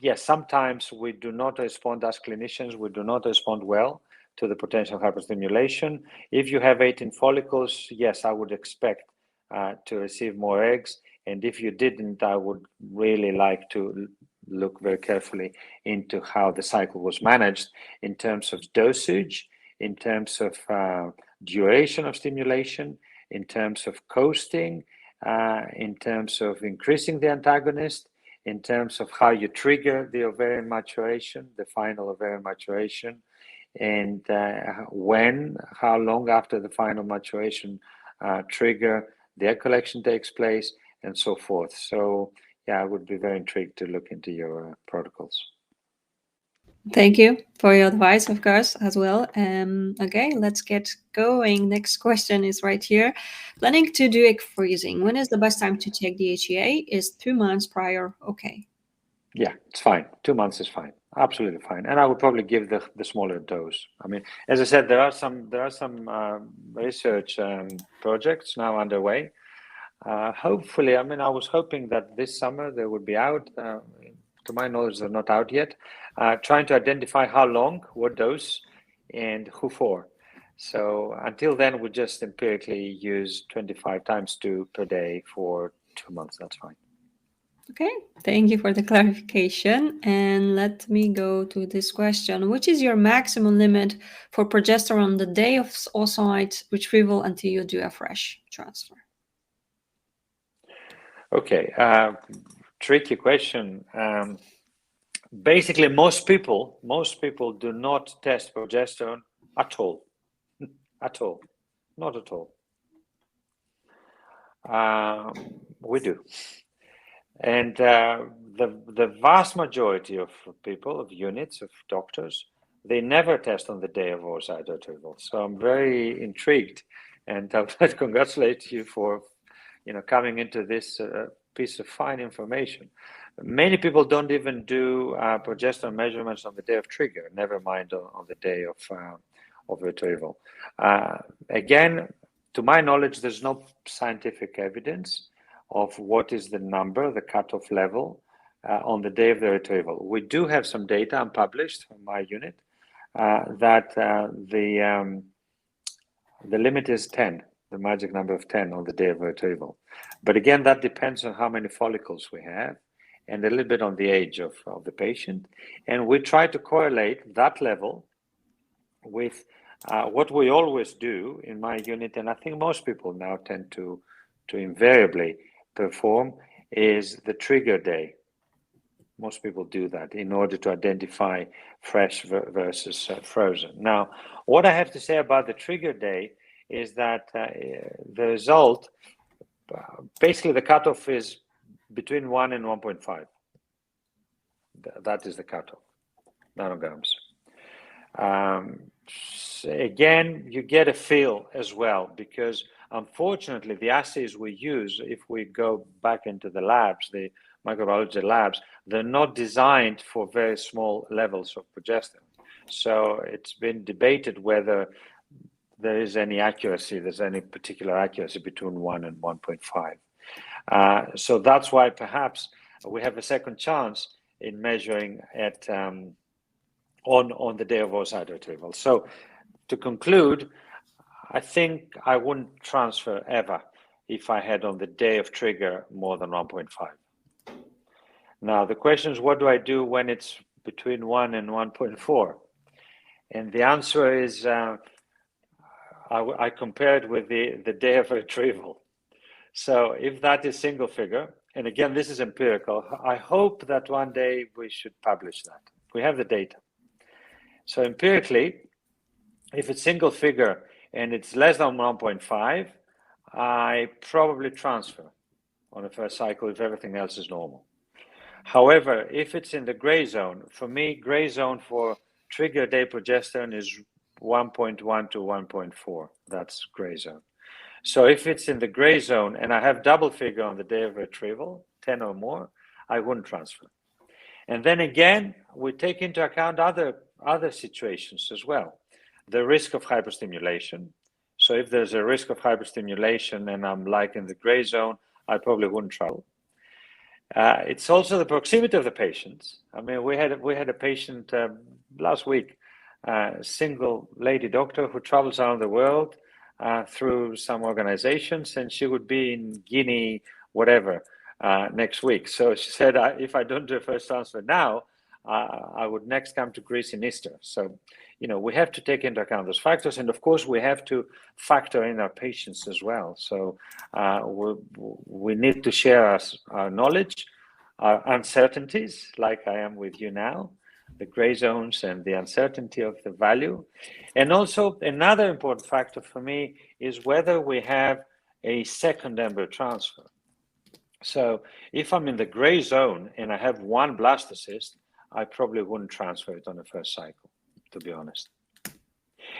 yes, sometimes we do not respond as clinicians, we do not respond well to the potential hyperstimulation. If you have 18 follicles, yes, I would expect to receive more eggs. And if you didn't, I would really like to look very carefully into how the cycle was managed in terms of dosage, in terms of duration of stimulation, in terms of coasting, in terms of increasing the antagonist, in terms of how you trigger the ovarian maturation, the final ovarian maturation, and how long after the final maturation trigger the egg collection takes place, and so forth. So yeah, I would be very intrigued to look into your protocols. Thank you for your advice, of course, as well. Okay, let's get going. Next question is right here. Planning to do egg freezing. When is the best time to take the HEA? Is 2 months prior okay? Yeah, it's fine. 2 months is fine. Absolutely fine. And I would probably give the smaller dose. I mean, as I said, there are some research projects now underway. Hopefully, I mean, I was hoping that this summer they would be out. To my knowledge, they're not out yet. Trying to identify how long, what dose, and who for. So until then, we just empirically use 25 times 2 per day for 2 months. That's fine. Okay, thank you for the clarification. And let me go to this question. Which is your maximum limit for progesterone on the day of oocyte retrieval until you do a fresh transfer? Okay, tricky question. Basically, most people do not test progesterone at all, at all, not at all. We do, and the vast majority of people, of units, of doctors, they never test on the day of oocyte retrieval. So I'm very intrigued, and I would like to congratulate you for, coming into this piece of fine information. Many people don't even do progesterone measurements on the day of trigger, never mind on the day of retrieval. Again, to my knowledge, there's no scientific evidence of what is the number, the cutoff level on the day of the retrieval. We do have some data unpublished from my unit that the limit is 10, the magic number of 10 on the day of retrieval. But again, that depends on how many follicles we have and a little bit on the age of the patient. And we try to correlate that level with what we always do in my unit, and I think most people now tend to invariably perform, is the trigger day. Most people do that in order to identify fresh versus frozen. Now, what I have to say about the trigger day is that the result, basically the cutoff is between 1 and 1.5. That is the cutoff, nanograms. Again, you get a feel as well, because unfortunately the assays we use, if we go back into the labs, the microbiology labs, they're not designed for very small levels of progesterone. So it's been debated whether there is any accuracy, there's any particular accuracy between 1 and 1.5. So that's why perhaps we have a second chance in measuring at on the day of oocyte retrieval. So to conclude, I think I wouldn't transfer ever if I had on the day of trigger more than 1.5. Now the question is, what do I do when it's between 1 and 1.4? And the answer is I compare it with the day of retrieval. So if that is single figure, and again, this is empirical, I hope that one day we should publish that. We have the data. So empirically, if it's single figure and it's less than 1.5, I probably transfer on the first cycle if everything else is normal. However, if it's in the gray zone, for me, gray zone for trigger day progesterone is 1.1 to 1.4. That's gray zone. So if it's in the gray zone and I have double figure on the day of retrieval, 10 or more, I wouldn't transfer. And then again, we take into account other situations as well. The risk of hyperstimulation. So if there's a risk of hyperstimulation and I'm like in the gray zone, I probably wouldn't travel. It's also the proximity of the patients. I mean, we had a patient last week, single lady doctor who travels around the world through some organizations, and she would be in Guinea, whatever, next week. So she said, if I don't do a first transfer now, I would next come to Greece in Easter. So, we have to take into account those factors. And of course, we have to factor in our patients as well. So we need to share our knowledge, our uncertainties, like I am with you now, the gray zones and the uncertainty of the value. And also another important factor for me is whether we have a second embryo transfer. So if I'm in the gray zone and I have one blastocyst, I probably wouldn't transfer it on the first cycle, to be honest.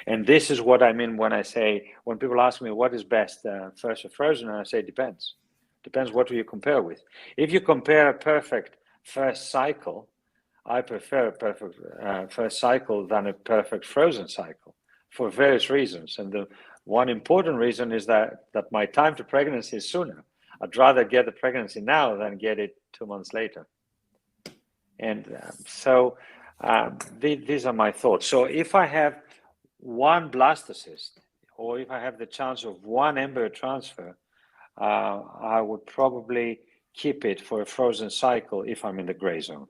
And this is what I mean when people ask me what is best, fresh or frozen, and I say depends. Depends what do you compare with. If you compare a perfect first cycle, I prefer a perfect first cycle than a perfect frozen cycle for various reasons. And the one important reason is that my time to pregnancy is sooner. I'd rather get the pregnancy now than get it 2 months later. And so these are my thoughts. So if I have one blastocyst, or if I have the chance of one embryo transfer, I would probably keep it for a frozen cycle if I'm in the gray zone.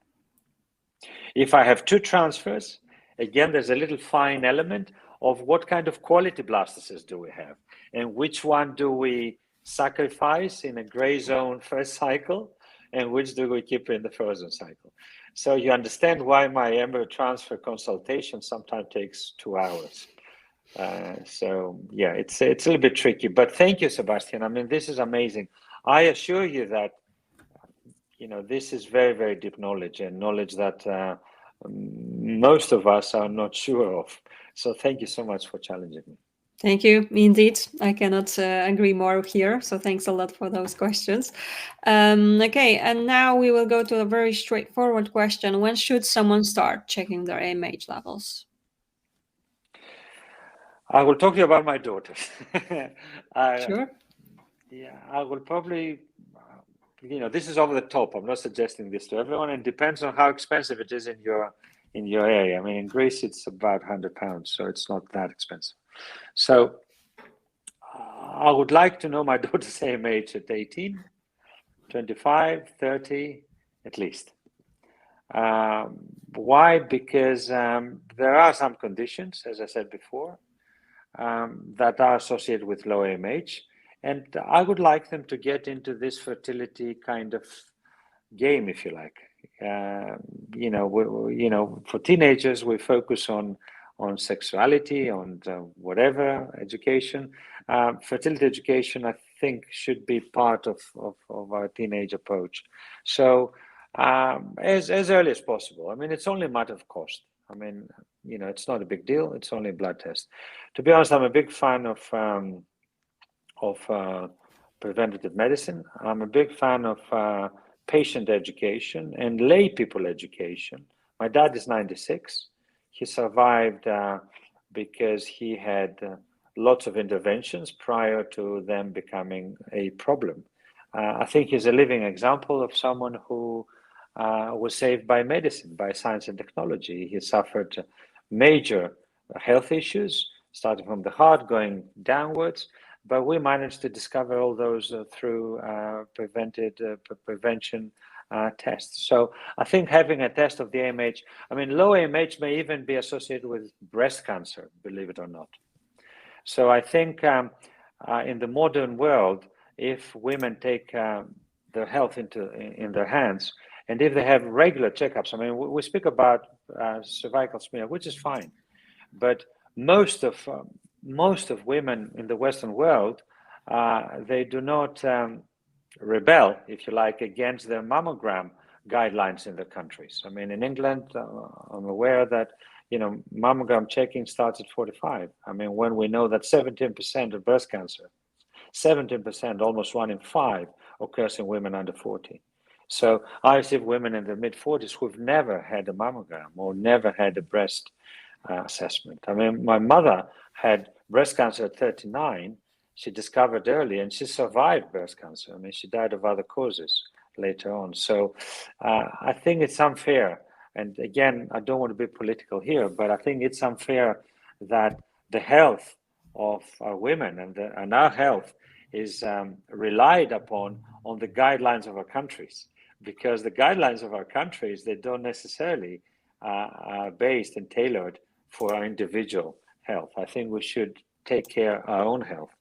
If I have 2 transfers, again, there's a little fine element of what kind of quality blastocysts do we have, and which one do we sacrifice in a gray zone first cycle, and which do we keep in the frozen cycle. So you understand why my embryo transfer consultation sometimes takes 2 hours. So yeah, it's a little bit tricky, but thank you, Sebastian. I mean, this is amazing. I assure you that, you know, this is very, very deep knowledge, and knowledge that most of us are not sure of. So thank you so much for challenging me. Thank you. Indeed, I cannot agree more here. So thanks a lot for those questions. Okay, and now we will go to a very straightforward question. When should someone start checking their AMH levels? I will talk to you about my daughters. Sure. Yeah, I will probably, you know, this is over the top. I'm not suggesting this to everyone. It depends on how expensive it is in your area. I mean, in Greece, it's about £100, so it's not that expensive. So I would like to know my daughter's AMH at 18, 25, 30, at least. Why? Because there are some conditions, as I said before, that are associated with low AMH. And I would like them to get into this fertility kind of game, if you like. You know, for teenagers, we focus on sexuality, on whatever education. Fertility education, I think, should be part of our teenage approach. So as early as possible. I mean, it's only a matter of cost. I mean, you know, it's not a big deal. It's only a blood test. To be honest, I'm a big fan of preventative medicine. I'm a big fan of patient education and lay people education. My dad is 96. He survived because he had lots of interventions prior to them becoming a problem. I think he's a living example of someone who was saved by medicine, by science and technology. He suffered major health issues, starting from the heart, going downwards, but we managed to discover all those through prevention tests. So I think having a test of the AMH, I mean, low AMH may even be associated with breast cancer, believe it or not. So I think in the modern world, if women take their health in their hands, and if they have regular checkups, I mean, we speak about cervical smear, which is fine, but most of women in the Western world, they do not rebel, if you like, against their mammogram guidelines in their countries. I mean, in England, I'm aware that, you know, mammogram checking starts at 45. I mean, when we know that 17% of breast cancer, 17%, almost 1 in 5, occurs in women under 40. So I see women in their mid-40s who've never had a mammogram or never had a breast assessment. I mean, my mother had breast cancer at 39. She discovered early, and she survived breast cancer. I mean, she died of other causes later on. So I think it's unfair. And again, I don't want to be political here, but I think it's unfair that the health of our women and our health is relied upon on the guidelines of our countries, because the guidelines of our countries, they don't necessarily are based and tailored for our individual health. I think we should take care of our own health.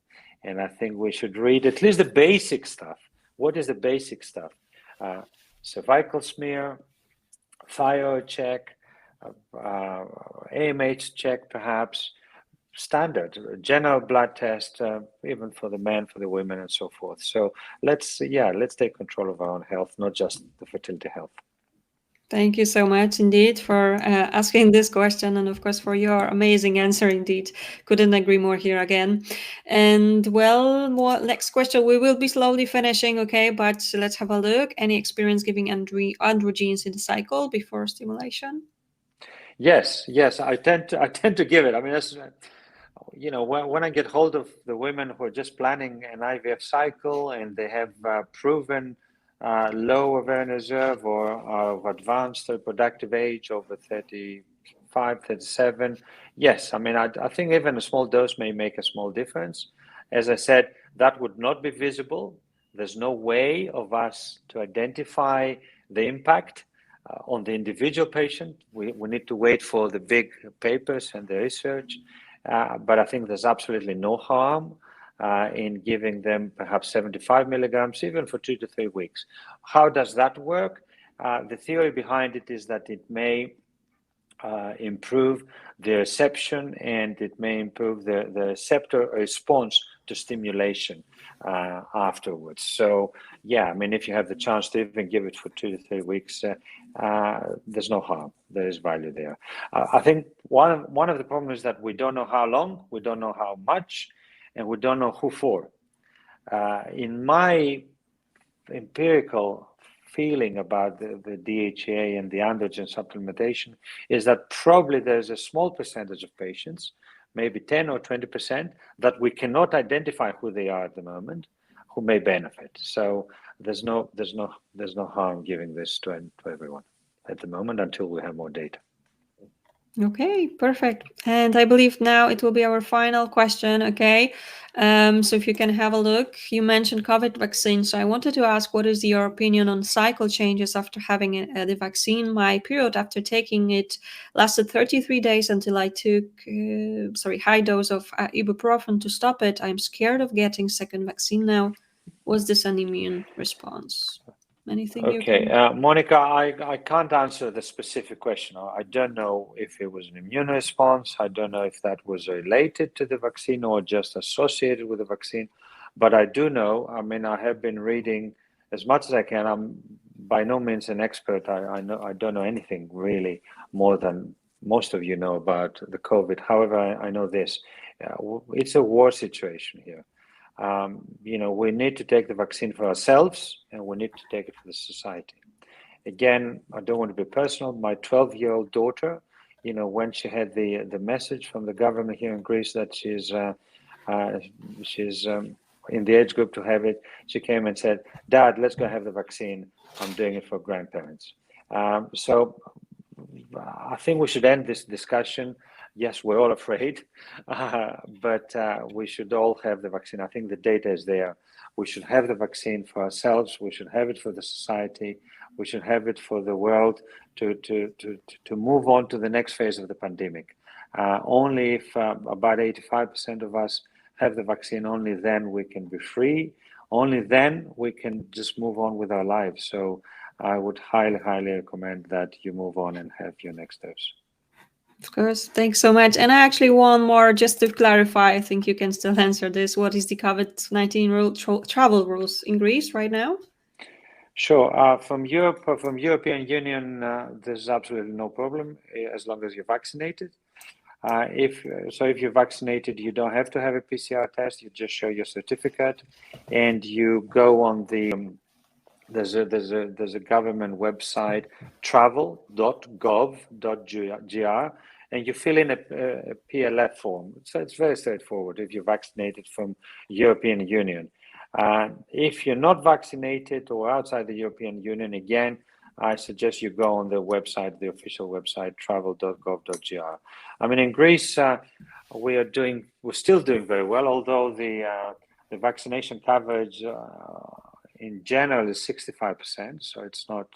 And I think we should read at least the basic stuff. What is the basic stuff? Cervical smear, thyroid check, AMH check, perhaps, standard, general blood test, even for the men, for the women, and so forth. So let's take control of our own health, not just the fertility health. Thank you so much indeed for asking this question, and of course for your amazing answer indeed. Couldn't agree more here again. And well, next question, we will be slowly finishing, okay, but let's have a look. Any experience giving androgens in the cycle before stimulation? Yes, I tend to give it. I mean, that's, you know, when I get hold of the women who are just planning an IVF cycle and they have proven low ovarian reserve or are of advanced reproductive age over 35, 37, yes, I mean, I think even a small dose may make a small difference. As I said, that would not be visible There's no way of us to identify the impact on the individual patient. We need to wait for the big papers and the research, but I think there's absolutely no harm in giving them perhaps 75 milligrams, even for 2 to 3 weeks. How does that work? The theory behind it is that it may improve the reception, and it may improve the receptor response to stimulation afterwards. So yeah, I mean, if you have the chance to even give it for 2 to 3 weeks, there's no harm. There is value there. I think one of the problems is that we don't know how long, we don't know how much, and we don't know who for. In my empirical feeling about the DHEA and the androgen supplementation is that probably there's a small percentage of patients, maybe 10 or 20%, that we cannot identify who they are at the moment, who may benefit. So there's no harm giving this to everyone at the moment until we have more data. Okay, perfect. And I believe now it will be our final question, okay? So if you can have a look, you mentioned COVID vaccine. So I wanted to ask, what is your opinion on cycle changes after having the vaccine? My period after taking it lasted 33 days until I took, high dose of ibuprofen to stop it. I'm scared of getting second vaccine now. Was this an immune response? Anything you Okay, can... Monica, I can't answer the specific question. I don't know if it was an immune response. I don't know if that was related to the vaccine or just associated with the vaccine. But I do know, I mean, I have been reading as much as I can. I'm by no means an expert. I don't know anything really more than most of you know about the COVID. However, I know this. It's a war situation here. We need to take the vaccine for ourselves, and we need to take it for the society. Again, I don't want to be personal. My 12-year-old daughter, when she had the message from the government here in Greece that she's in the age group to have it, she came and said, "Dad, let's go have the vaccine. I'm doing it for grandparents." So I think we should end this discussion. Yes, we're all afraid, but we should all have the vaccine. I think the data is there. We should have the vaccine for ourselves. We should have it for the society. We should have it for the world to move on to the next phase of the pandemic. Only if about 85% of us have the vaccine, only then we can be free. Only then we can just move on with our lives. So I would highly, highly recommend that you move on and have your next dose. Of course, thanks so much. And I actually one more, just to clarify, I think you can still answer this. What is the COVID-19 travel rules in Greece right now? Sure. From Europe, from European Union, there's absolutely no problem as long as you're vaccinated. If you're vaccinated, you don't have to have a PCR test. You just show your certificate, and you go on the there's a government website, travel.gov.gr, and you fill in a PLF form. So it's very straightforward if you're vaccinated from European Union. If you're not vaccinated or outside the European Union, again, I suggest you go on the website, the official website, travel.gov.gr. I mean, in Greece, we're still doing very well, although the vaccination coverage in general is 65%, so it's not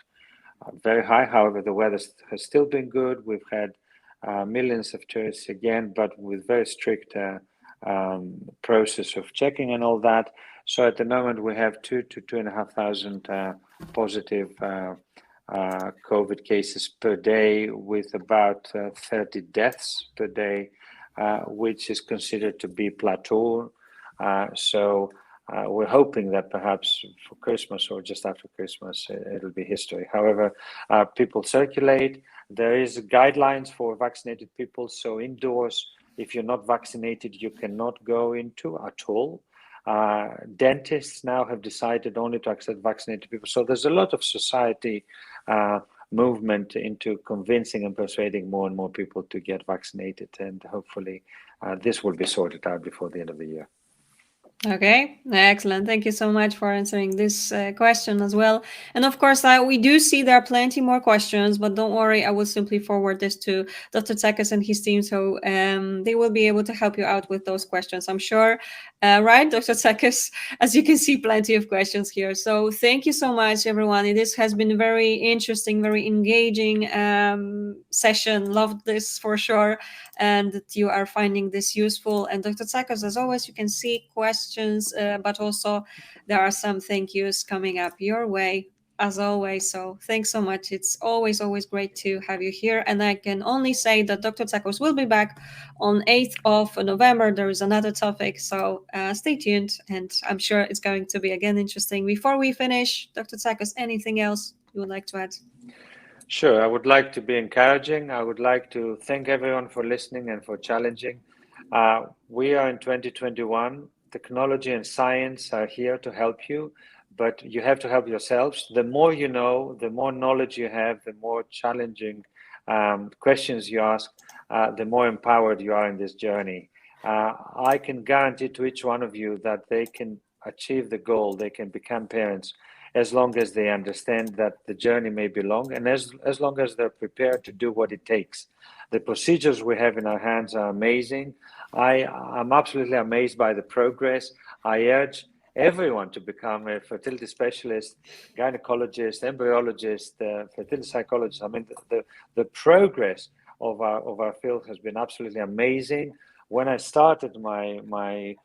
very high. However, the weather has still been good. We've had millions of tourists again, but with very strict process of checking and all that. So at the moment, we have 2,000 to 2,500 positive COVID cases per day, with about 30 deaths per day, which is considered to be plateau. So we're hoping that perhaps for Christmas or just after Christmas, it'll be history. However, people circulate. There is guidelines for vaccinated people. So indoors, if you're not vaccinated, you cannot go into at all. Dentists now have decided only to accept vaccinated people. So there's a lot of society movement into convincing and persuading more and more people to get vaccinated. And hopefully this will be sorted out before the end of the year. Okay, excellent. Thank you so much for answering this question as well. And of course, we do see there are plenty more questions, but don't worry, I will simply forward this to Dr. Tsakos and his team, so they will be able to help you out with those questions, I'm sure. Right, Dr. Tsakos? As you can see, plenty of questions here. So thank you so much, everyone. This has been a very interesting, very engaging session. Loved this for sure, and that you are finding this useful. And Dr. Tsakos, as always, you can see questions, but also there are some thank yous coming up your way, as always. So thanks so much. It's always, always great to have you here. And I can only say that Dr. Tsakos will be back on 8th of November. There is another topic, so stay tuned. And I'm sure it's going to be, again, interesting. Before we finish, Dr. Tsakos, anything else you would like to add? Sure, I would like to be encouraging. I would like to thank everyone for listening and for challenging. We are in 2021. Technology and science are here to help you, but you have to help yourselves. The more you know, the more knowledge you have, the more challenging questions you ask, the more empowered you are in this journey. I can guarantee to each one of you that they can achieve the goal, they can become parents, as long as they understand that the journey may be long, and as long as they're prepared to do what it takes. The procedures we have in our hands are amazing. I'm absolutely amazed by the progress. I urge everyone to become a fertility specialist, gynecologist, embryologist, fertility psychologist. I mean, the progress of our field has been absolutely amazing. When I started my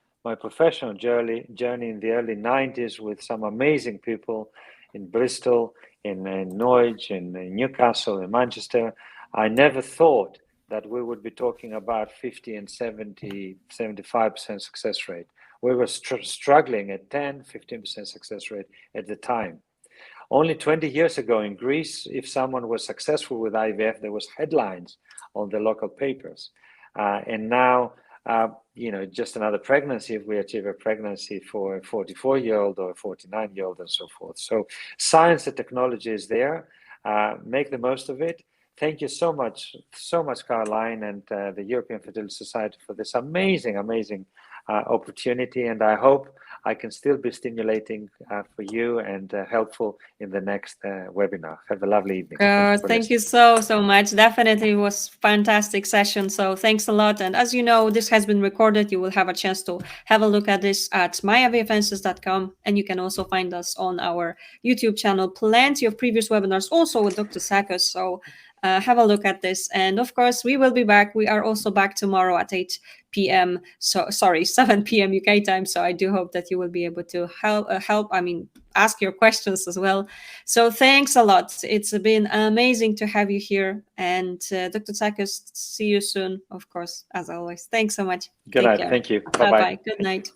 professional journey in the early 90s with some amazing people in Bristol, in Norwich, in Newcastle, in Manchester, I never thought that we would be talking about 50 and 70, 75% success rate. We were struggling at 10, 15% success rate at the time. Only 20 years ago in Greece, if someone was successful with IVF, there was headlines on the local papers. And now, just another pregnancy if we achieve a pregnancy for a 44-year-old or a 49-year-old and so forth. So science and technology is there. Make the most of it. Thank you so much, Caroline, and the European Fertility Society for this amazing opportunity. And I hope I can still be stimulating for you and helpful in the next webinar. Have a lovely evening. Thank you so much. Definitely, it was fantastic session. So thanks a lot. And as you know, this has been recorded. You will have a chance to have a look at this at myivfenses.com. And you can also find us on our YouTube channel. Plenty of previous webinars also with Dr. Tsakos. So have a look at this. And of course, we will be back. We are also back tomorrow at 8 p.m. So sorry, 7 p.m. UK time. So I do hope that you will be able to ask your questions as well. So thanks a lot. It's been amazing to have you here. And Dr. Tsakos, see you soon, of course, as always. Thanks so much. Good night. Thank you. Bye-bye. Good night.